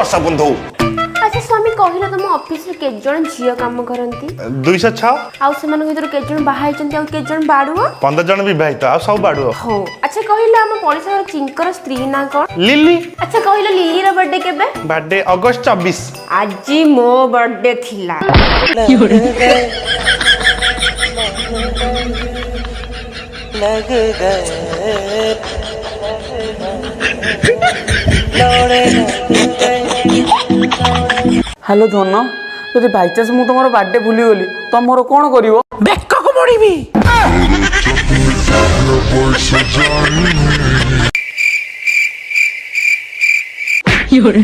दश बंधु। अच्छा स्वामी कहले तुम ऑफिस रे केत जण झियो काम करंती 206 आउ सेमान भीतर केत जण बाहा हैचंती आउ केत जण बाडुआ 15 जन विवाहित आ सब बाडुओ। हो अच्छा कहले हम पड़ोसा चिंकर स्त्री ना कोन लिली अच्छा कहले लिली रो बर्थडे केबे बर्थडे अगस्त 24 आज मो बर्थडे थिला लग गए हेलो धन जदि बाई चान्स मु तुम बर्थडे भूली गली तुम मोर कौन करिवो बेक को मोड़ीबी You're